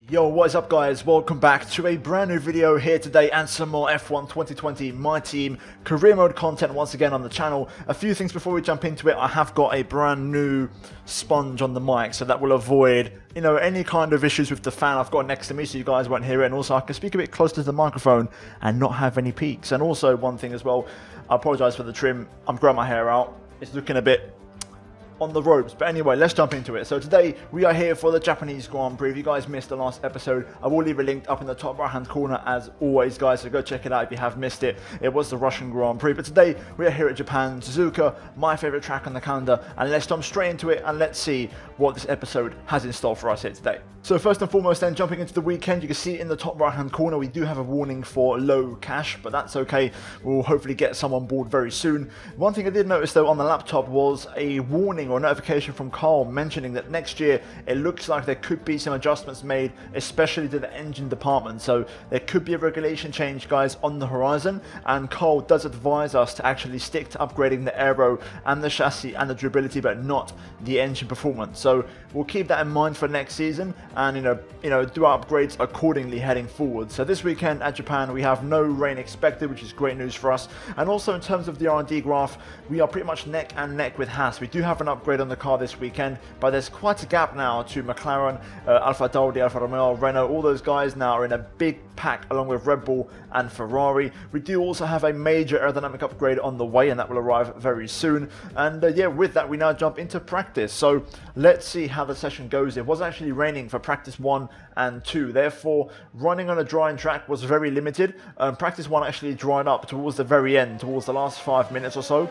Yo, what is up guys? Welcome back to a brand new video here today and some more F1 2020 My Team career mode content once again on the channel. A few things before we jump into it. I have got a brand new sponge on the mic, so that will avoid, any kind of issues with the fan I've got next to me, so you guys won't hear it, and also I can speak a bit closer to the microphone and not have any peaks. And also one thing as well, I apologise for the trim. I'm growing my hair out. It's looking a bit on the ropes, but anyway, let's jump into it. So today we are here for the Japanese Grand Prix. If you guys missed the last episode, I will leave a link up in the top right hand corner as always guys, so go check it out if you have missed it. It was the Russian Grand Prix, but today we are here at Japan, Suzuka, my favourite track on the calendar, and let's jump straight into it and let's see what this episode has in store for us here today. So first and foremost then, jumping into the weekend, you can see in the top right hand corner we do have a warning for low cash, but that's okay, we'll hopefully get some on board very soon. One thing I did notice though on the laptop was a warning or notification from Carl mentioning that next year it looks like there could be some adjustments made, especially to the engine department, so there could be a regulation change guys on the horizon, and Carl does advise us to actually stick to upgrading the aero and the chassis and the durability, but not the engine performance. So we'll keep that in mind for next season and do our upgrades accordingly heading forward. So this weekend at Japan we have no rain expected, which is great news for us. And also in terms of the R&D graph, we are pretty much neck and neck with Haas. We do have an upgrade on the car this weekend, but there's quite a gap now to McLaren, Alfa Tauri, Alfa Romeo, Renault. All those guys now are in a big pack along with Red Bull and Ferrari. We do also have a major aerodynamic upgrade on the way, and that will arrive very soon. And yeah, with that we now jump into practice. So let's see how the session goes. It was actually raining for practice 1 and 2, therefore running on a drying track was very limited. Practice 1 actually dried up towards the very end, towards the last 5 minutes or so,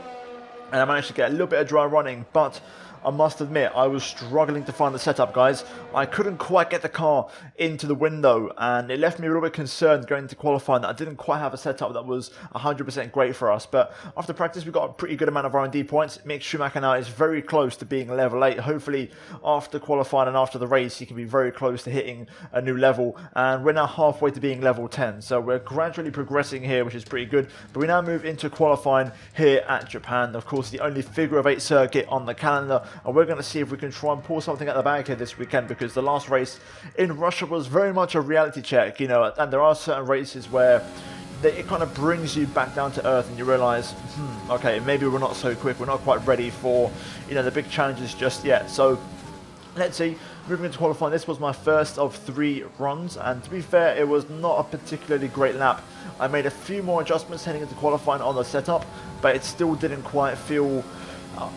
and I managed to get a little bit of dry running, but I must admit, I was struggling to find the setup, guys. I couldn't quite get the car into the window, and it left me a little bit concerned going into qualifying that I didn't quite have a setup that was 100% great for us. But after practice, we got a pretty good amount of R&D points. Mick Schumacher now is very close to being level 8. Hopefully, after qualifying and after the race, he can be very close to hitting a new level. And we're now halfway to being level 10. So we're gradually progressing here, which is pretty good. But we now move into qualifying here at Japan. Of course, the only figure of 8 circuit on the calendar. And we're going to see if we can try and pull something out the bag here this weekend, because the last race in Russia was very much a reality check, and there are certain races where it kind of brings you back down to earth and you realise, okay, maybe we're not so quick, we're not quite ready for, the big challenges just yet. So let's see. Moving into qualifying, this was my first of 3 runs, and to be fair, it was not a particularly great lap. I made a few more adjustments heading into qualifying on the setup, but it still didn't quite feel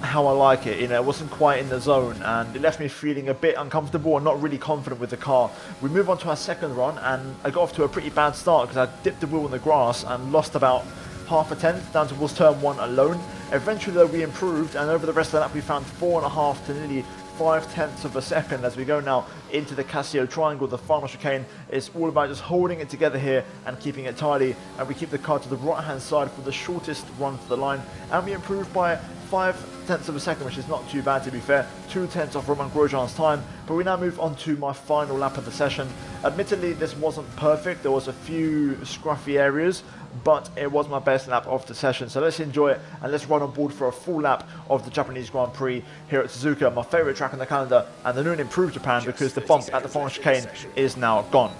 how I like it. It wasn't quite in the zone, and it left me feeling a bit uncomfortable and not really confident with the car. We move on to our second run, and I got off to a pretty bad start because I dipped the wheel in the grass and lost about half a tenth down towards turn 1 alone. Eventually though we improved, and over the rest of the lap we found 4.5 to nearly 0.5 of a second as we go now into the Casio triangle. The final chicane is all about just holding it together here and keeping it tidy, and we keep the car to the right hand side for the shortest run to the line, and we improved by 0.5 of a second, which is not too bad to be fair, 0.2 of Romain Grosjean's time. But we now move on to my final lap of the session. Admittedly, this wasn't perfect, there was a few scruffy areas, but it was my best lap of the session. So let's enjoy it and let's run on board for a full lap of the Japanese Grand Prix here at Suzuka, my favourite track on the calendar, and the new and improved Japan, because the bump at the final chicane is now gone.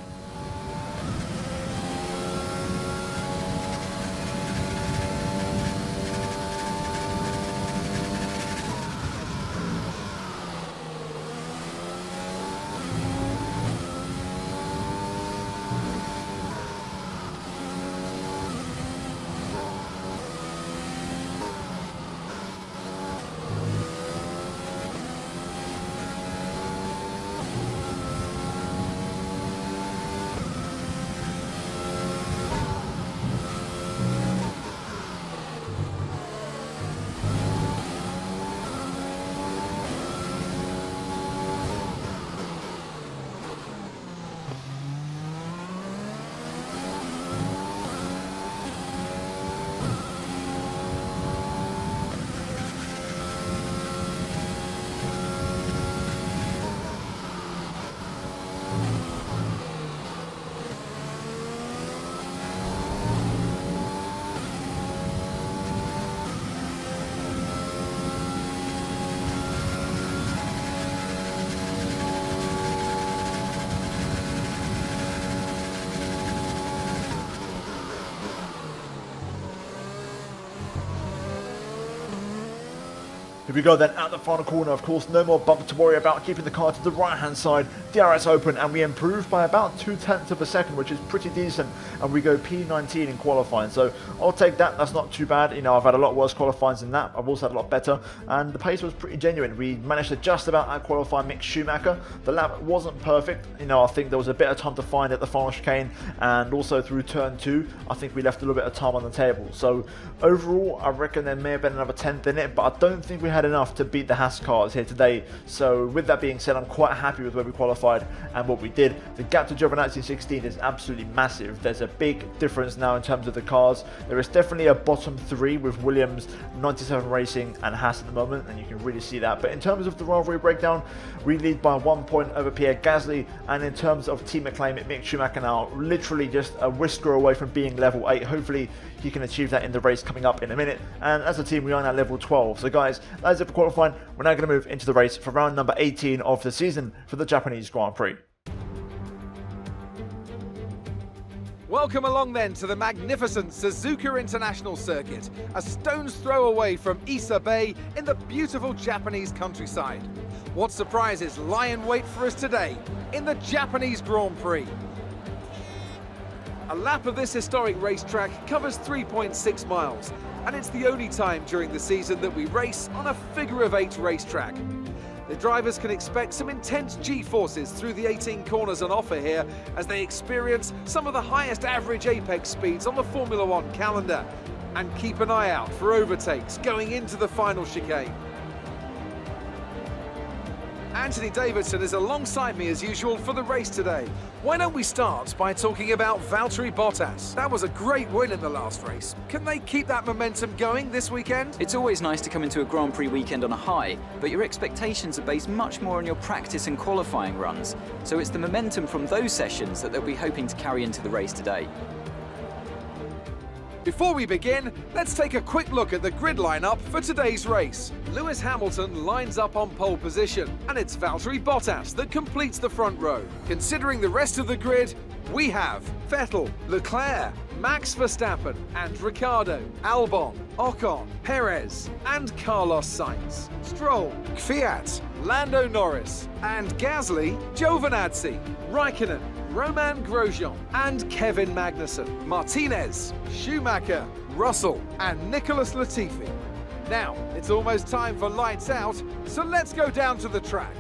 Here we go then at the final corner. Of course, no more bump to worry about, keeping the car to the right hand side. DRS open, and we improve by about 0.2 of a second, which is pretty decent. And we go P19 in qualifying. So I'll take that. That's not too bad. You know, I've had a lot worse qualifying than that. I've also had a lot better. And the pace was pretty genuine. We managed to just about out-qualify Mick Schumacher. The lap wasn't perfect. You know, I think there was a bit of time to find at the final chicane. And also through turn 2, I think we left a little bit of time on the table. So overall, I reckon there may have been another 10th in it. But I don't think we had enough to beat the Haas cars here today. So with that being said, I'm quite happy with where we qualified and what we did. The gap to Giovinazzi 16 is absolutely massive. There's a big difference now in terms of the cars. There is definitely a bottom 3 with Williams, 97 Racing and Haas at the moment, and you can really see that. But in terms of the rivalry breakdown, we lead by 1 point over Pierre Gasly, and in terms of team acclaim, Mick Schumacher now literally just a whisker away from being level 8. Hopefully he can achieve that in the race coming up in a minute, and as a team we are now level 12. So guys, that is it for qualifying. We're now going to move into the race for round number 18 of the season for the Japanese Grand Prix. Welcome along then to the magnificent Suzuka International Circuit, a stone's throw away from Ise Bay in the beautiful Japanese countryside. What surprises lie in wait for us today in the Japanese Grand Prix? A lap of this historic racetrack covers 3.6 miles, and it's the only time during the season that we race on a figure-of-8 racetrack. The drivers can expect some intense G-forces through the 18 corners on offer here as they experience some of the highest average apex speeds on the Formula One calendar. And keep an eye out for overtakes going into the final chicane. Anthony Davidson is alongside me as usual for the race today. Why don't we start by talking about Valtteri Bottas? That was a great win in the last race. Can they keep that momentum going this weekend? It's always nice to come into a Grand Prix weekend on a high, but your expectations are based much more on your practice and qualifying runs. So it's the momentum from those sessions that they'll be hoping to carry into the race today. Before we begin, let's take a quick look at the grid lineup for today's race. Lewis Hamilton lines up on pole position, and it's Valtteri Bottas that completes the front row. Considering the rest of the grid, we have Vettel, Leclerc, Max Verstappen and Ricciardo, Albon, Ocon, Perez and Carlos Sainz, Stroll, Kvyat, Lando Norris and Gasly, Giovinazzi, Raikkonen, Romain Grosjean and Kevin Magnussen, Martinez, Schumacher, Russell and Nicholas Latifi. Now, it's almost time for lights out, so let's go down to the track.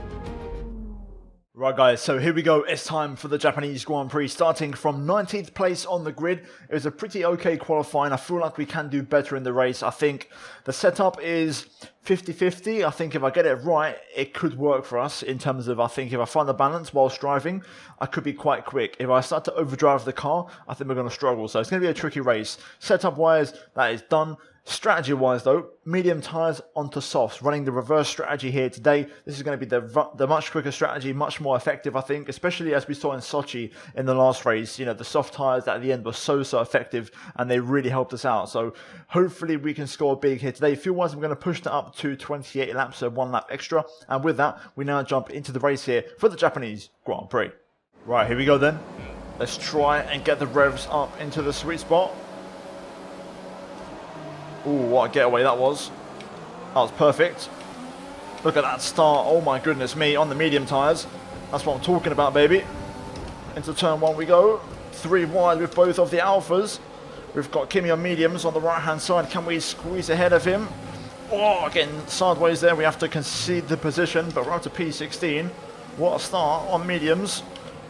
Right guys, so here we go. It's time for the Japanese Grand Prix, starting from 19th place on the grid. It was a pretty okay qualifying. I feel like we can do better in the race. I think the setup is 50-50. I think if I get it right, it could work for us in terms of, I think if I find the balance whilst driving, I could be quite quick. If I start to overdrive the car, I think we're going to struggle. So it's going to be a tricky race. Setup wise, that is done. Strategy wise though, medium tyres onto softs, running the reverse strategy here today. This is going to be the much quicker strategy, much more effective I think, especially as we saw in Sochi in the last race. You know, the soft tyres at the end were so effective and they really helped us out. So hopefully we can score big here today. Fuel wise, we're going to push that up to 28 laps, so 1 lap extra. And with that, we now jump into the race here for the Japanese Grand Prix. Right, here we go then. Let's try and get the revs up into the sweet spot. Ooh, what a getaway that was. That was perfect. Look at that start. Oh my goodness me, on the medium tyres. That's what I'm talking about, baby. Into turn 1 we go. 3 wide with both of the Alphas. We've got Kimi on mediums on the right-hand side. Can we squeeze ahead of him? Oh, getting sideways there. We have to concede the position, but we're up to P16. What a start on mediums.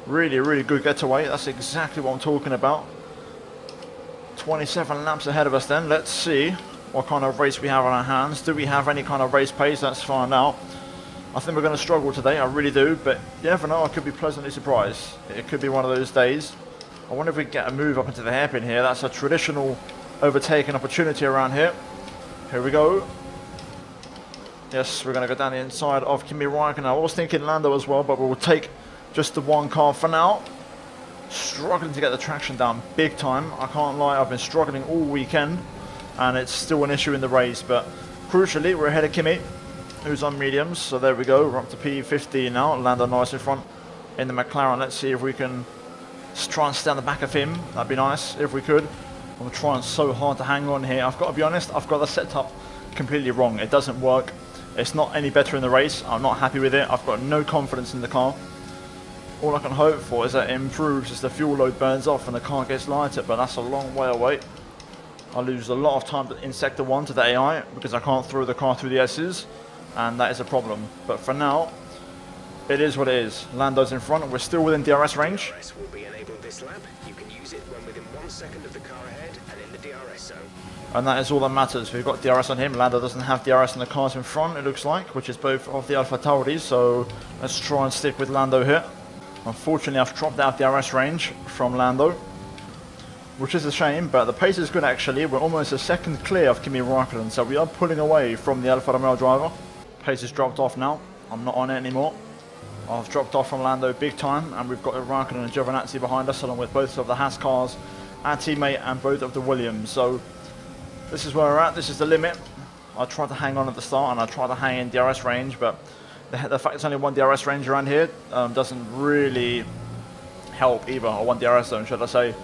Really, really good getaway. That's exactly what I'm talking about. 27 laps ahead of us then. Let's see what kind of race we have on our hands. Do we have any kind of race pace? Let's find out. I think we're going to struggle today, I really do, but you never know, I could be pleasantly surprised. It could be one of those days. I wonder if we can get a move up into the hairpin here. That's a traditional overtaking opportunity around here. Here we go. Yes, we're going to go down the inside of Kimi Raikkonen. I was thinking Lando as well, but we'll take just the one car for now. Struggling to get the traction down big time. I can't lie, I've been struggling all weekend and it's still an issue in the race, but crucially we're ahead of Kimi, who's on mediums. So there we go, we're up to P15 now. Lando Norris in front in the McLaren. Let's see if we can try and stay on the back of him. That'd be nice if we could. I'm trying so hard to hang on here. I've got to be honest, I've got the setup completely wrong. It doesn't work. It's not any better in the race. I'm not happy with it. I've got no confidence in the car. All I can hope for is that it improves as the fuel load burns off and the car gets lighter, but that's a long way away. I lose a lot of time in Sector 1 to the AI because I can't throw the car through the S's, and that is a problem. But for now, it is what it is. Lando's in front, and we're still within DRS range. DRS will be enabled this lap. You can use it when within 1 second of the car ahead and in the DRS zone. And that is all that matters. We've got DRS on him. Lando doesn't have DRS on the cars in front, it looks like, which is both of the Alpha Tauris, so let's try and stick with Lando here. Unfortunately, I've dropped out DRS range from Lando, which is a shame, but the pace is good actually. We're almost a second clear of Kimi Räikkönen, so we are pulling away from the Alfa Romeo driver. Pace has dropped off now. I'm not on it anymore. I've dropped off from Lando big time, and we've got Räikkönen and Giovinazzi behind us, along with both of the Haas cars, our teammate, and both of the Williams. So this is where we're at. This is the limit. I tried to hang on at the start, and I tried to hang in DRS range, but the fact there's only one DRS range around here doesn't really help either, or one DRS zone, should I say.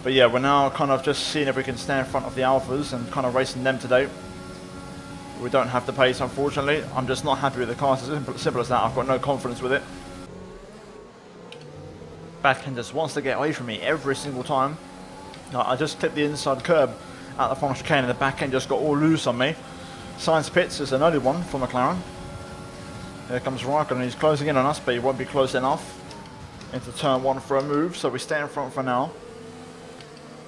But yeah, we're now kind of just seeing if we can stay in front of the Alphas and kind of racing them today. We don't have the pace, unfortunately. I'm just not happy with the car. It's simple as that. I've got no confidence with it. Backhand just wants to get away from me every single time. I just clipped the inside curb at the front chicane, and the backhand just got all loose on me. Science pits is an early one for McLaren. Here comes Räikkönen. He's closing in on us, but he won't be close enough into turn 1 for a move, so we stay in front for now.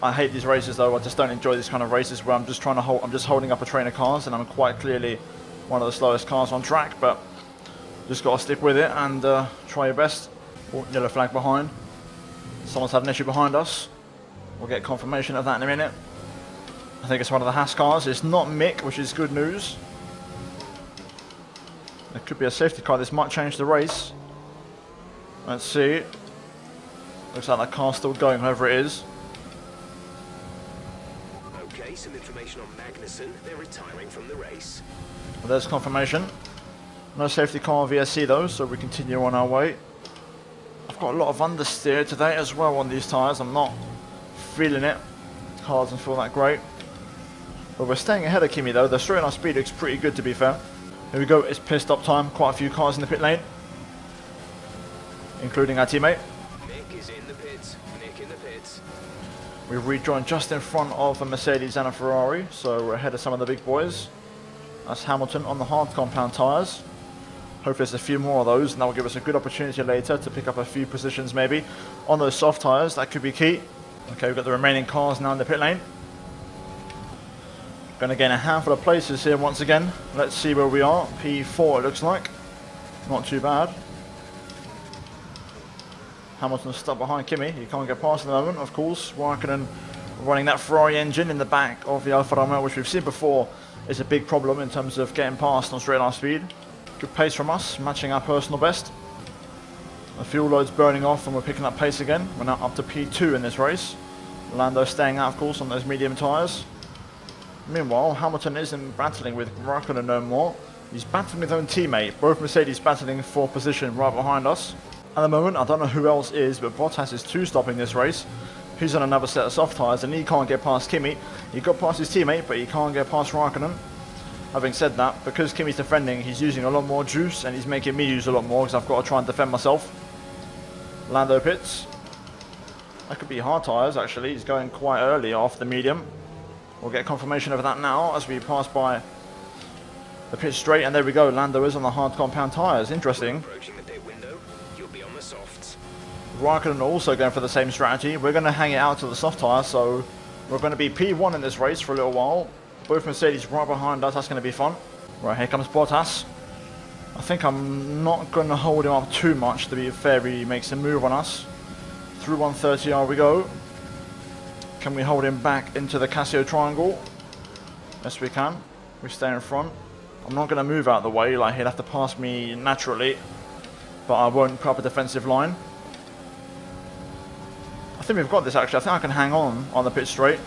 I hate these races though. I just don't enjoy these kind of races where I'm just trying to hold. I'm just holding up a train of cars, and I'm quite clearly one of the slowest cars on track. But just got to stick with it and try your best. Oh, yellow flag behind. Someone's had an issue behind us. We'll get confirmation of that in a minute. I think it's one of the Haas cars. It's not Mick, which is good news. There could be a safety car. This might change the race. Let's see. Looks like that car's still going, whoever it is. Okay, some information on Magnussen. They're retiring from the race. Well, there's confirmation. No safety car on VSC though, so we continue on our way. I've got a lot of understeer today as well on these tyres. I'm not feeling it. The car doesn't feel that great. But we're staying ahead of Kimi though. The straight line speed looks pretty good, to be fair. Here we go, it's pit stop time. Quite a few cars in the pit lane, including our teammate. Nick is in the pits. Nick in the pits. We've rejoined just in front of a Mercedes and a Ferrari, so we're ahead of some of the big boys. That's Hamilton on the hard compound tyres. Hopefully there's a few more of those, and that will give us a good opportunity later to pick up a few positions maybe. On those soft tyres, that could be key. Okay, we've got the remaining cars now in the pit lane. Going to gain a handful of places here once again. Let's see where we are. P4 it looks like. Not too bad. Hamilton's stuck behind Kimi. He can't get past at the moment, of course. Räikkönen running that Ferrari engine in the back of the Alfa Romeo, which we've seen before is a big problem in terms of getting past on straight line speed. Good pace from us, matching our personal best. The fuel load's burning off and we're picking up pace again. We're now up to P2 in this race. Lando staying out, of course, on those medium tyres. Meanwhile, Hamilton isn't battling with Räikkönen no more. He's battling with his own teammate. Both Mercedes battling for position right behind us. At the moment, I don't know who else is, but Bottas is 2-stopping this race. He's on another set of soft tyres and he can't get past Kimi. He got past his teammate, but he can't get past Räikkönen. Having said that, because Kimi's defending, he's using a lot more juice and he's making me use a lot more because I've got to try and defend myself. Lando pits. That could be hard tyres actually. He's going quite early off the medium. We'll get confirmation of that now as we pass by the pit straight, and there we go. Lando is on the hard compound tyres. Interesting. Approaching the pit window, you'll be on the softs. Räikkönen also going for the same strategy. We're going to hang it out to the soft tyre, so we're going to be P1 in this race for a little while. Both Mercedes right behind us. That's going to be fun. Right, here comes Bottas. I think I'm not going to hold him up too much, to be fair. He makes a move on us. Through 130R we go. Can we hold him back into the Casio triangle? Yes, we can. We stay in front. I'm not going to move out of the way, like he'll have to pass me naturally, but I won't put up a defensive line. I think we've got this actually. I think I can hang on the pit straight.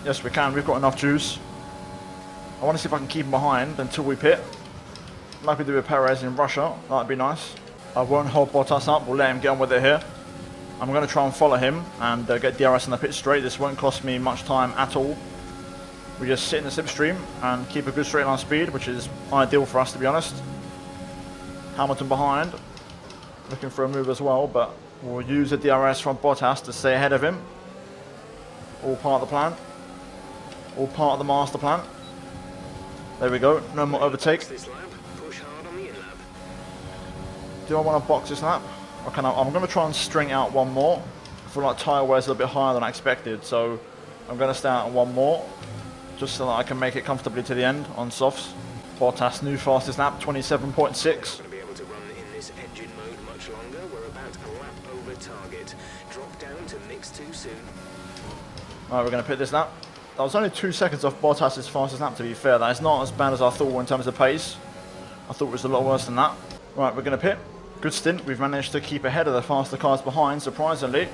Yes, we can. We've got enough juice. I want to see if I can keep him behind until we pit, like we did with Perez in Russia. That'd be nice. I won't hold Bottas up. We'll let him get on with it here. I'm going to try and follow him and get DRS on the pit straight. This won't cost me much time at all. We just sit in the slipstream and keep a good straight line speed, which is ideal for us, to be honest. Hamilton behind, looking for a move as well, but we'll use the DRS from Bottas to stay ahead of him. All part of the plan. All part of the master plan. There we go, no more overtake. Do I want to box this lap? Okay, I'm going to try and string out one more. I feel like tyre wear is a little bit higher than I expected, so I'm going to stay out on one more, just so that I can make it comfortably to the end on softs. Bottas, new fastest lap, 27.6. Alright, we're going to pit this lap. That was only 2 seconds off Bottas' fastest lap, to be fair. That is not as bad as I thought in terms of pace. I thought it was a lot worse than that. Right, we're going to pit. Good stint. We've managed to keep ahead of the faster cars behind, surprisingly.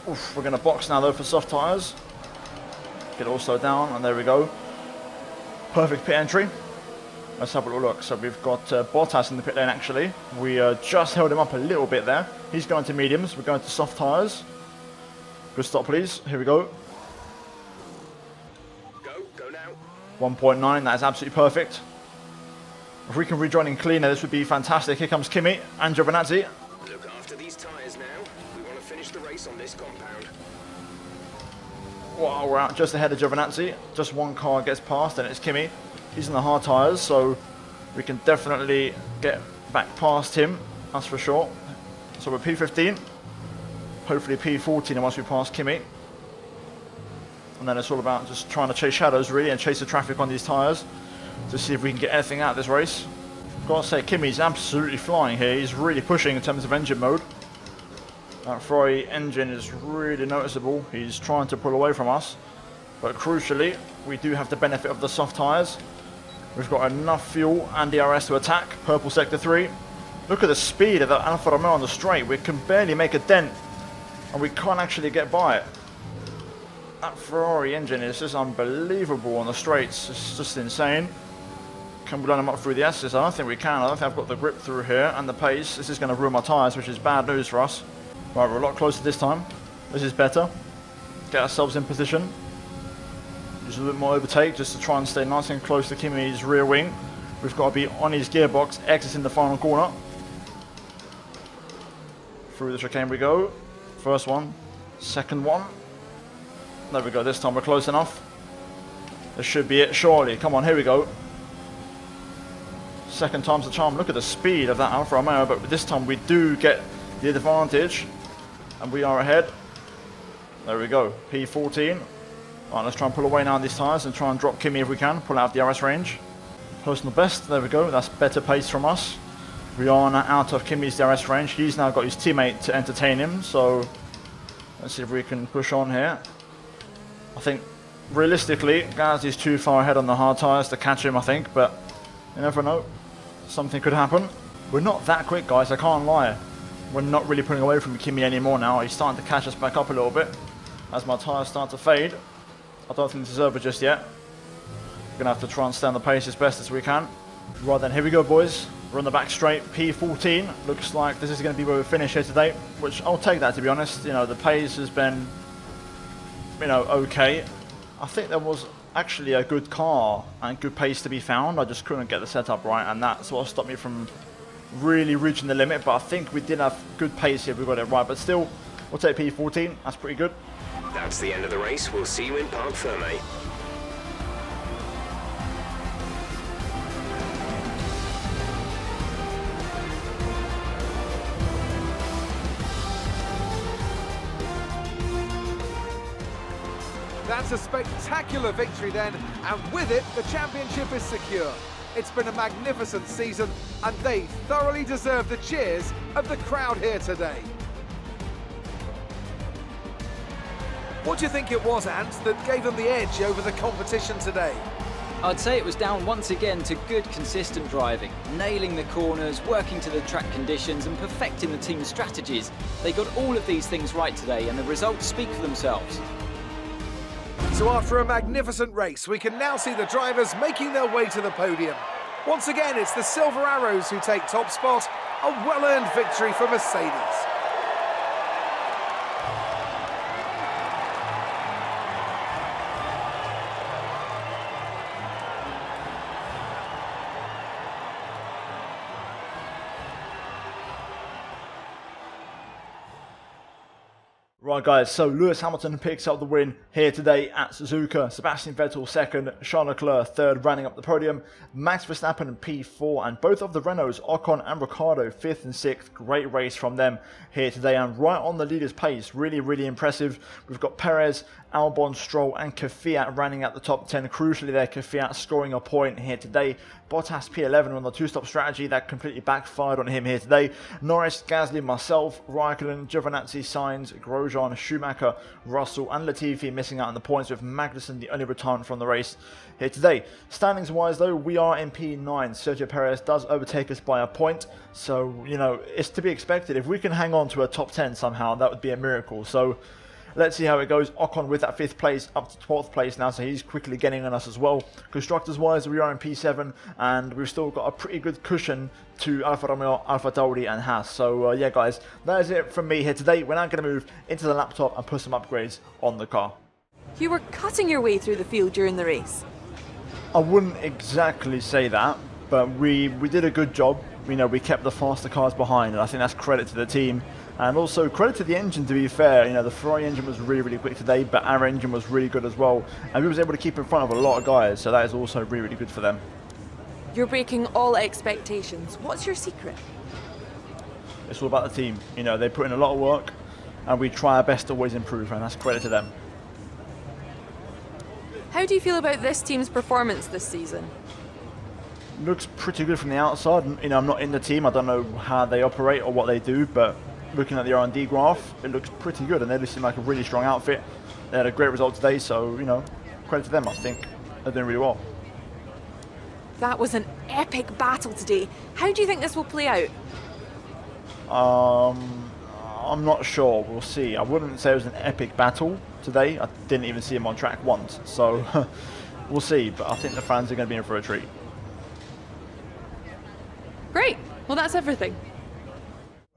Oof, we're going to box now, though, for soft tyres. Get it all slowed down, and there we go. Perfect pit entry. Let's have a little look. So we've got Bottas in the pit lane, actually. We just held him up a little bit there. He's going to mediums. We're going to soft tyres. Good stop, please. Here we go. Go now. 1.9, that is absolutely perfect. If we can rejoin in cleaner, this would be fantastic. Here comes Kimi and Giovinazzi. Look after these tyres now. We want to finish the race on this compound. Wow, we're out just ahead of Giovinazzi. Just one car gets past and it's Kimi. He's in the hard tyres, so we can definitely get back past him. That's for sure. So we're P15. Hopefully P14 once we pass Kimi. And then it's all about just trying to chase shadows, really, and chase the traffic on these tyres to see if we can get anything out of this race. Gotta say, Kimi's absolutely flying here. He's really pushing in terms of engine mode. That FERRARI engine is really noticeable. He's trying to pull away from us. But crucially, we do have the benefit of the soft tyres. We've got enough fuel and DRS to attack. Purple sector 3. Look at the speed of that Alfa Romeo on the straight. We can barely make a dent. And we can't actually get by it. That FERRARI engine is just unbelievable on the straights. It's just insane. Can we line them up through the S's? I don't think we can. I don't think I've got the grip through here and the pace. This is going to ruin my tyres, which is bad news for us. Right, we're a lot closer this time. This is better. Get ourselves in position. Use a little bit more overtake just to try and stay nice and close to Kimi's rear wing. We've got to be on his gearbox, exiting the final corner. Through the chicane we go. First one. Second one. There we go. This time we're close enough. This should be it, surely. Come on, here we go. Second time's the charm. Look at the speed of that Alfa Romeo, but this time we do get the advantage. And we are ahead. There we go. P14. Right, let's try and pull away now on these tyres and try and drop Kimi if we can. Pull out the DRS range. Personal best. There we go. That's better pace from us. We are now out of Kimi's DRS range. He's now got his teammate to entertain him. So let's see if we can push on here. I think realistically, Gazzi's too far ahead on the hard tyres to catch him, I think. But you never know. Something could happen. We're not that quick, guys. I can't lie. We're not really pulling away from Kimi anymore now. He's starting to catch us back up a little bit as my tyres start to fade. I don't think this is over just yet. We're going to have to try and stay on the pace as best as we can. Right then, here we go, boys. We're on the back straight, P14. Looks like this is going to be where we finish here today, which I'll take that, to be honest. You know, the pace has been, you know, okay. I think there was actually a good car and good pace to be found. I just couldn't get the setup right, and that's what stopped me from really reaching the limit. But I think we did have good pace here if we got it right. But still, we'll take P14. That's pretty good. That's the end of the race. We'll see you in Parc Fermé. That's a spectacular victory then, and with it, the championship is secure. It's been a magnificent season, and they thoroughly deserve the cheers of the crowd here today. What do you think it was, Ant, that gave them the edge over the competition today? I'd say it was down once again to good, consistent driving, nailing the corners, working to the track conditions and perfecting the team's strategies. They got all of these things right today, and the results speak for themselves. So after a magnificent race, we can now see the drivers making their way to the podium. Once again, it's the Silver Arrows who take top spot, a well-earned victory for Mercedes. Right guys, so Lewis Hamilton picks up the win here today at Suzuka, Sebastian Vettel second, Charles Leclerc third, rounding up the podium, Max Verstappen P4, and both of the Renaults, Ocon and Ricciardo, 5th and 6th. Great race from them here today, and right on the leader's pace. Really impressive. We've got Perez, Albon, Stroll and Kvyat rounding out the top 10. Crucially there, Kvyat scoring a point here today. Bottas P11 on the two-stop strategy that completely backfired on him here today. Norris, Gasly, myself, Raikkonen, Giovinazzi, Sainz, Grosjean, Schumacher, Russell and Latifi missing out on the points, with Magnussen the only retirement from the race here today. Standings wise though, we are in P9. Sergio Perez does overtake us by a point, so you know, it's to be expected. If we can hang on to a top 10 somehow, that would be a miracle. So let's see how it goes. Ocon with that 5th place up to 12th place now, so he's quickly getting on us as well. Constructors wise, we are in P7 and we've still got a pretty good cushion to Alfa Romeo, Alfa Tauri and Haas. So yeah guys, that is it from me here today. We're now going to move into the laptop and put some upgrades on the car. You were cutting your way through the field during the race. I wouldn't exactly say that, but we did a good job. You know, we kept the faster cars behind, and I think that's credit to the team. And also credit to the engine, to be fair. You know, the Ferrari engine was really quick today, but our engine was really good as well. And we was able to keep in front of a lot of guys, so that is also really good for them. You're breaking all expectations. What's your secret? It's all about the team. You know, they put in a lot of work, and we try our best to always improve, and that's credit to them. How do you feel about this team's performance this season? Looks pretty good from the outside. You know, I'm not in the team. I don't know how they operate or what they do, but looking at the R&D graph, it looks pretty good, and they seem like a really strong outfit. They had a great result today, so, you know, credit to them. I think they're doing really well. That was an epic battle today. How do you think this will play out? I'm not sure. We'll see. I wouldn't say it was an epic battle today. I didn't even see him on track once, so we'll see. But I think the fans are going to be in for a treat. Great. Well, that's everything.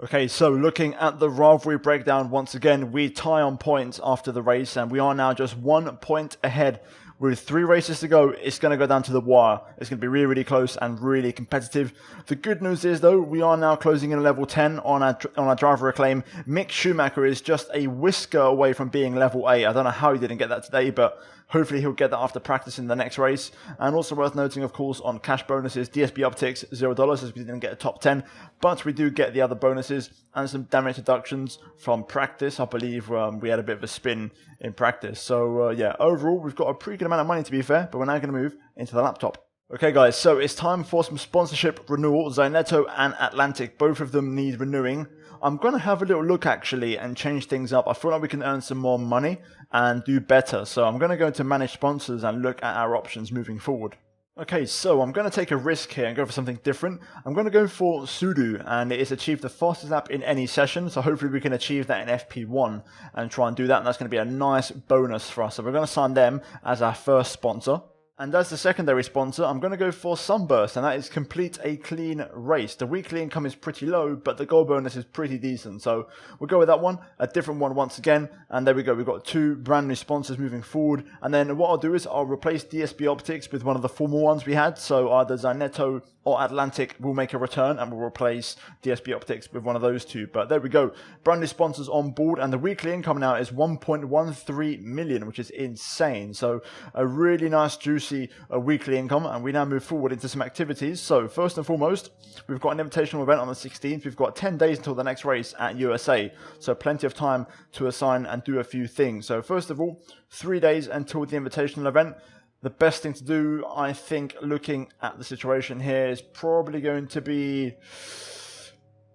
Okay, so looking at the rivalry breakdown once again, we tie on points after the race, and we are now just 1 point ahead. With 3 races to go, it's going to go down to the wire. It's going to be really close and really competitive. The good news is, though, we are now closing in level 10 on our driver acclaim. Mick Schumacher is just a whisker away from being level 8. I don't know how he didn't get that today, but hopefully he'll get that after practice in the next race. And also worth noting, of course, on cash bonuses, DSB upticks $0 as we didn't get a top 10, but we do get the other bonuses and some damage deductions from practice. I believe we had a bit of a spin in practice. So yeah, overall we've got a pretty good amount of money, to be fair, but we're now going to move into the laptop. Okay guys, so it's time for some sponsorship renewal. Zanetti and Atlantic, both of them need renewing. I'm going to have a little look actually and change things up. I feel like we can earn some more money and do better. So I'm going to go to manage sponsors and look at our options moving forward. Okay, so I'm going to take a risk here and go for something different. I'm going to go for Sudo, and it is achieved the fastest lap in any session, so hopefully we can achieve that in FP1 and try and do that, and that's going to be a nice bonus for us. So we're going to sign them as our first sponsor. And as the secondary sponsor, I'm going to go for Sunburst, and that is complete a clean race. The weekly income is pretty low, but the goal bonus is pretty decent. So we'll go with that one, a different one once again. And there we go. We've got 2 brand new sponsors moving forward. And then what I'll do is I'll replace DSB Optics with one of the former ones we had. So either Zanetti or Atlantic will make a return, and we'll replace DSB Optics with one of those 2. But there we go. Brand new sponsors on board, and the weekly income now is 1.13 million, which is insane. So a really nice, juicy weekly income, and we now move forward into some activities. So first and foremost, we've got an invitational event on the 16th. We've got 10 days until the next race at USA, so plenty of time to assign and do a few things. So first of all, 3 days until the invitational event. The best thing to do, I think, looking at the situation here, is probably going to be,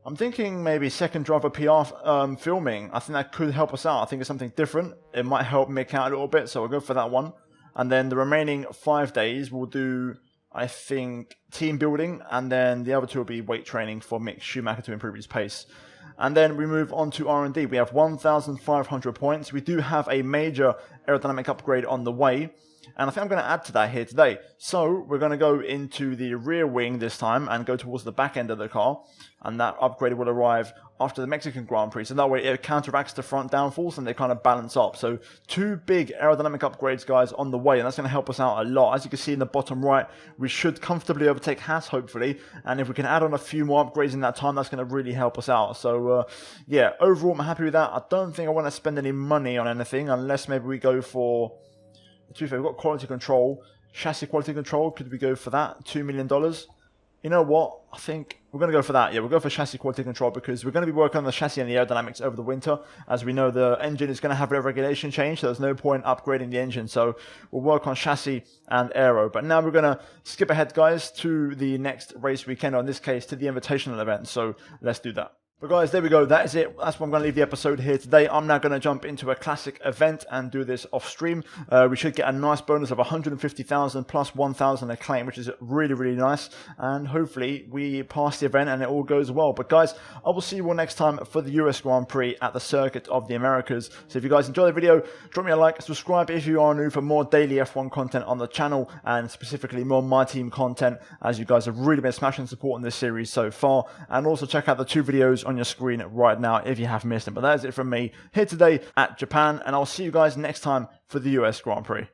I'm thinking maybe second driver PR filming. I think that could help us out. I think it's something different. It might help Mick out a little bit, so we'll go for that one. And then the remaining 5 days we'll do, I think, team building, and then the other 2 will be weight training for Mick Schumacher to improve his pace. And then we move on to R&D. We have 1,500 points. We do have a major aerodynamic upgrade on the way. And I think I'm going to add to that here today. So we're going to go into the rear wing this time and go towards the back end of the car. And that upgrade will arrive after the Mexican Grand Prix. So that way it counteracts the front downfalls and they kind of balance up. So 2 big aerodynamic upgrades, guys, on the way. And that's going to help us out a lot. As you can see in the bottom right, we should comfortably overtake Haas, hopefully. And if we can add on a few more upgrades in that time, that's going to really help us out. So, yeah, overall, I'm happy with that. I don't think I want to spend any money on anything unless maybe we go for... To be fair, we've got quality control. Chassis quality control, could we go for that? $2 million? You know what? I think we're going to go for that. Yeah, we'll go for chassis quality control because we're going to be working on the chassis and the aerodynamics over the winter. As we know, the engine is going to have a regulation change, so there's no point upgrading the engine. So we'll work on chassis and aero. But now we're going to skip ahead, guys, to the next race weekend, or in this case, to the Invitational event. So let's do that. But guys, there we go. That is it. That's where I'm going to leave the episode here today. I'm now going to jump into a classic event and do this off stream. We should get a nice bonus of 150,000 plus 1,000 acclaim, which is really, really nice. And hopefully we pass the event and it all goes well. But guys, I will see you all next time for the US Grand Prix at the Circuit of the Americas. So if you guys enjoyed the video, drop me a like, subscribe if you are new for more daily F1 content on the channel and specifically more My Team content, as you guys have really been smashing support in this series so far. And also check out the 2 videos on your screen right now if you have missed it. But that is it from me here today at Japan, and I'll see you guys next time for the US Grand Prix.